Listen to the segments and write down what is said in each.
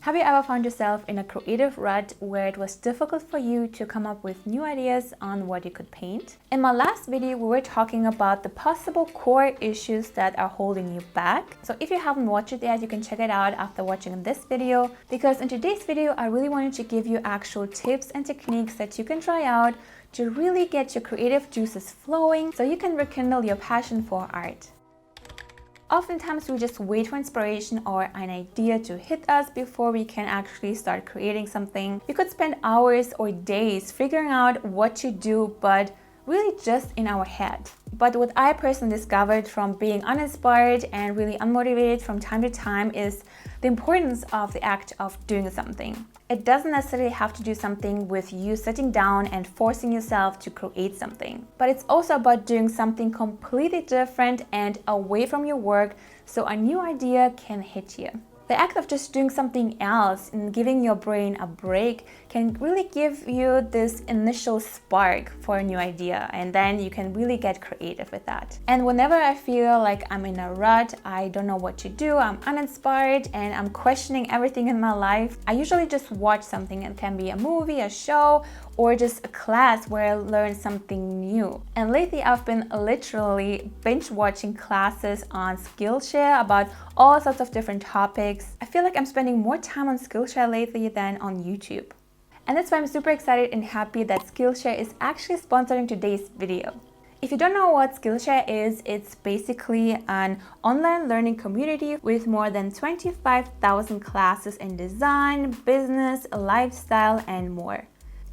Have you ever found yourself in a creative rut where it was difficult for you to come up with new ideas on what you could paint? In my last video, we were talking about the possible core issues that are holding you back. So if you haven't watched it yet, you can check it out after watching this video, because in today's video, I really wanted to give you actual tips and techniques that you can try out to really get your creative juices flowing so you can rekindle your passion for art. Oftentimes we just wait for inspiration or an idea to hit us before we can actually start creating something. You could spend hours or days figuring out what to do, but really just in our head. But what I personally discovered from being uninspired and really unmotivated from time to time is the importance of the act of doing something. It doesn't necessarily have to do something with you sitting down and forcing yourself to create something. But it's also about doing something completely different and away from your work so a new idea can hit you. The act of just doing something else and giving your brain a break can really give you this initial spark for a new idea, and then you can really get creative with that. And whenever I feel like I'm in a rut, I don't know what to do, I'm uninspired and I'm questioning everything in my life, I usually just watch something. It can be a movie, a show, or just a class where I learn something new. And lately I've been literally binge watching classes on Skillshare about all sorts of different topics. I feel like I'm spending more time on Skillshare lately than on YouTube. And that's why I'm super excited and happy that Skillshare is actually sponsoring today's video. If you don't know what Skillshare is, it's basically an online learning community with more than 25,000 classes in design, business, lifestyle, and more.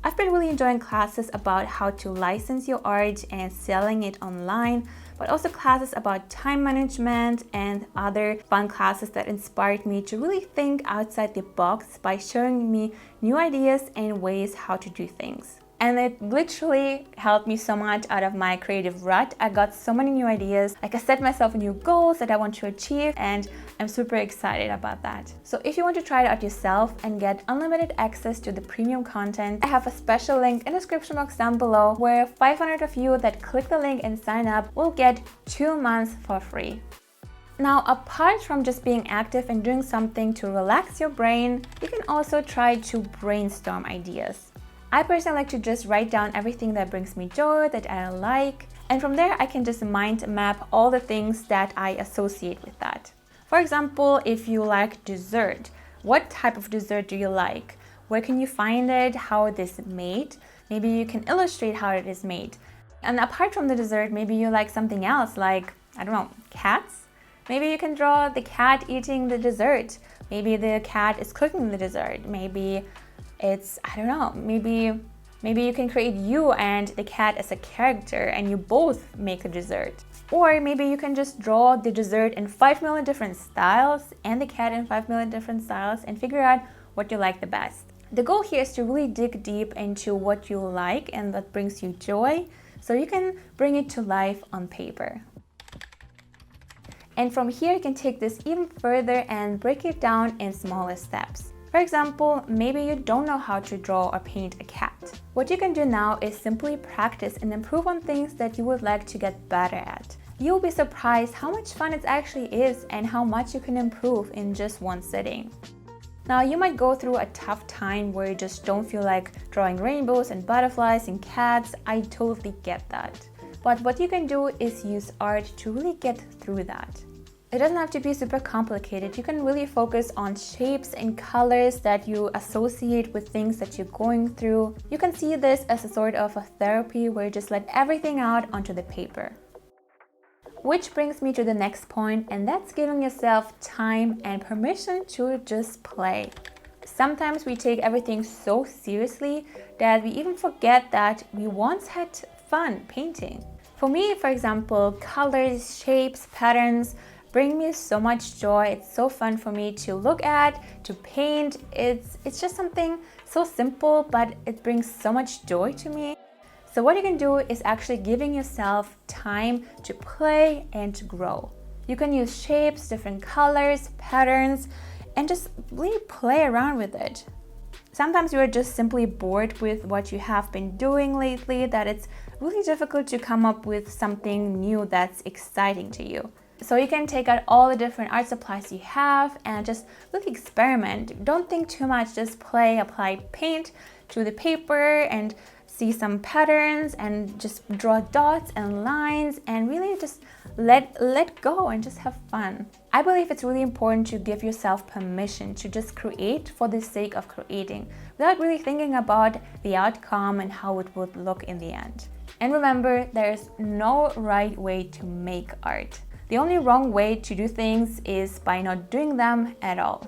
I've been really enjoying classes about how to license your art and selling it online, but also classes about time management and other fun classes that inspired me to really think outside the box by showing me new ideas and ways how to do things. And it literally helped me so much out of my creative rut. I got so many new ideas. Like, I set myself new goals that I want to achieve, and I'm super excited about that. So if you want to try it out yourself and get unlimited access to the premium content, I have a special link in the description box down below where 500 of you that click the link and sign up will get 2 months for free. Now, apart from just being active and doing something to relax your brain, you can also try to brainstorm ideas. I personally like to just write down everything that brings me joy, that I like, and from there I can just mind map all the things that I associate with that. For example, if you like dessert, what type of dessert do you like? Where can you find it? How it is made? Maybe you can illustrate how it is made. And apart from the dessert, maybe you like something else, like, I don't know, cats? Maybe you can draw the cat eating the dessert. Maybe the cat is cooking the dessert. Maybe it's, I don't know, maybe you can create you and the cat as a character and you both make a dessert. Or maybe you can just draw the dessert in 5 million different styles and the cat in 5 million different styles and figure out what you like the best. The goal here is to really dig deep into what you like and what brings you joy so you can bring it to life on paper. And from here you can take this even further and break it down in smaller steps. For example, maybe you don't know how to draw or paint a cat. What you can do now is simply practice and improve on things that you would like to get better at. You'll be surprised how much fun it actually is and how much you can improve in just one sitting. Now, you might go through a tough time where you just don't feel like drawing rainbows and butterflies and cats. I totally get that. But what you can do is use art to really get through that. It doesn't have to be super complicated. You can really focus on shapes and colors that you associate with things that you're going through. You can see this as a sort of a therapy where you just let everything out onto the paper. Which brings me to the next point, and that's giving yourself time and permission to just play. Sometimes we take everything so seriously that we even forget that we once had fun painting. For me, for example, colors, shapes, patterns bring me so much joy. It's so fun for me to look at, to paint. It's just something so simple, but it brings so much joy to me. So what you can do is actually giving yourself time to play and to grow. You can use shapes, different colors, patterns, and just really play around with it. Sometimes you are just simply bored with what you have been doing lately, that it's really difficult to come up with something new that's exciting to you. So you can take out all the different art supplies you have and just really experiment. Don't think too much, just play, apply paint to the paper and see some patterns and just draw dots and lines and really just let go and just have fun. I believe it's really important to give yourself permission to just create for the sake of creating without really thinking about the outcome and how it would look in the end. And remember, there's no right way to make art. The only wrong way to do things is by not doing them at all.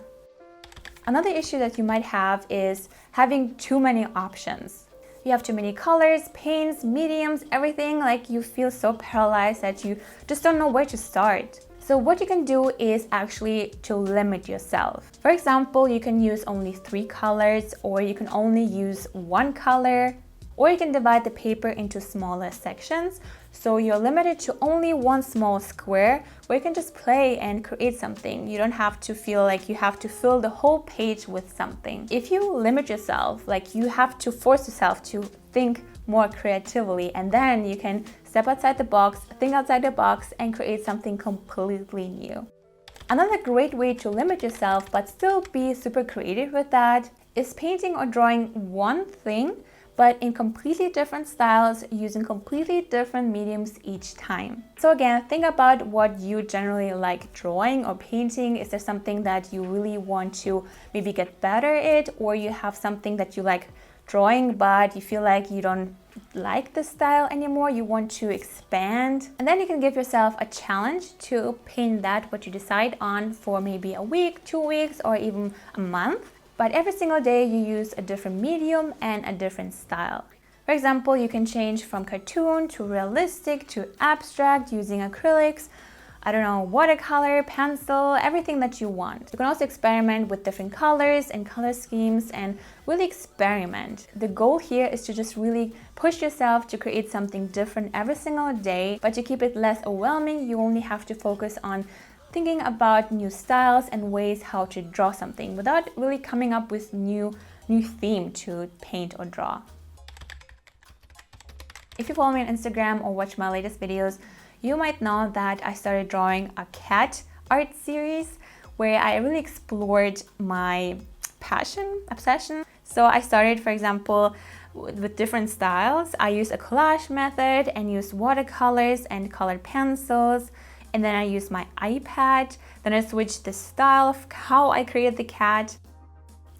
Another issue that you might have is having too many options. You have too many colors, paints, mediums, everything, like you feel so paralyzed that you just don't know where to start. So what you can do is actually to limit yourself. For example, you can use only 3 colors, or you can only use 1 color, or you can divide the paper into smaller sections. So you're limited to only one small square where you can just play and create something. You don't have to feel like you have to fill the whole page with something. If you limit yourself, like you have to force yourself to think more creatively, and then you can step outside the box, think outside the box, and create something completely new. Another great way to limit yourself but still be super creative with that is painting or drawing one thing but in completely different styles using completely different mediums each time. So again, think about what you generally like drawing or painting. Is there something that you really want to maybe get better at, or you have something that you like drawing but you feel like you don't like the style anymore, you want to expand? And then you can give yourself a challenge to paint that what you decide on for maybe a week, 2 weeks, or even a month. But every single day you use a different medium and a different style. For example, you can change from cartoon to realistic to abstract using acrylics, I don't know, watercolor, pencil, everything that you want. You can also experiment with different colors and color schemes and really experiment. The goal here is to just really push yourself to create something different every single day, but to keep it less overwhelming, you only have to focus on thinking about new styles and ways how to draw something without really coming up with new theme to paint or draw. If you follow me on Instagram or watch my latest videos, you might know that I started drawing a cat art series where I really explored my obsession. So I started, for example, with different styles. I used a collage method and used watercolors and colored pencils. And then I used my iPad. Then I switched the style of how I created the cat.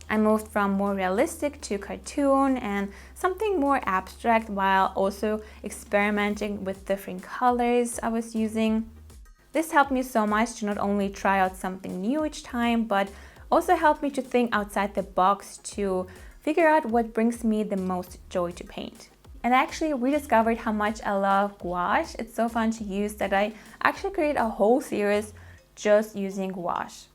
I moved from more realistic to cartoon and something more abstract, while also experimenting with different colors I was using. This helped me so much to not only try out something new each time, but also helped me to think outside the box to figure out what brings me the most joy to paint. And I actually rediscovered how much I love gouache. It's so fun to use that I actually created a whole series just using gouache.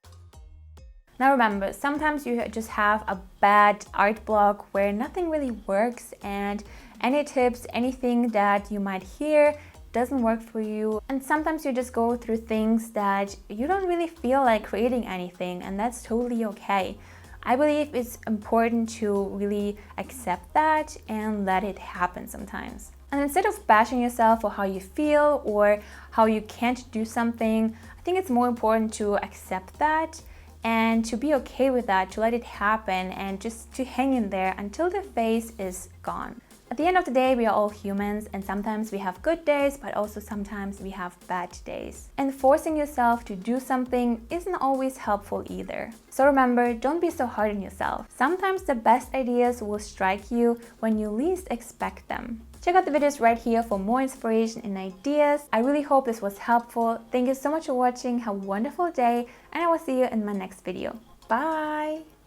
Now remember, sometimes you just have a bad art block where nothing really works, and any tips, anything that you might hear doesn't work for you. And sometimes you just go through things that you don't really feel like creating anything, and that's totally okay. I believe it's important to really accept that and let it happen sometimes. And instead of bashing yourself for how you feel or how you can't do something, I think it's more important to accept that and to be okay with that, to let it happen and just to hang in there until the phase is gone. At the end of the day, we are all humans, and sometimes we have good days, but also sometimes we have bad days. And forcing yourself to do something isn't always helpful either. So remember, don't be so hard on yourself. Sometimes the best ideas will strike you when you least expect them. Check out the videos right here for more inspiration and ideas. I really hope this was helpful. Thank you so much for watching. Have a wonderful day, and I will see you in my next video. Bye!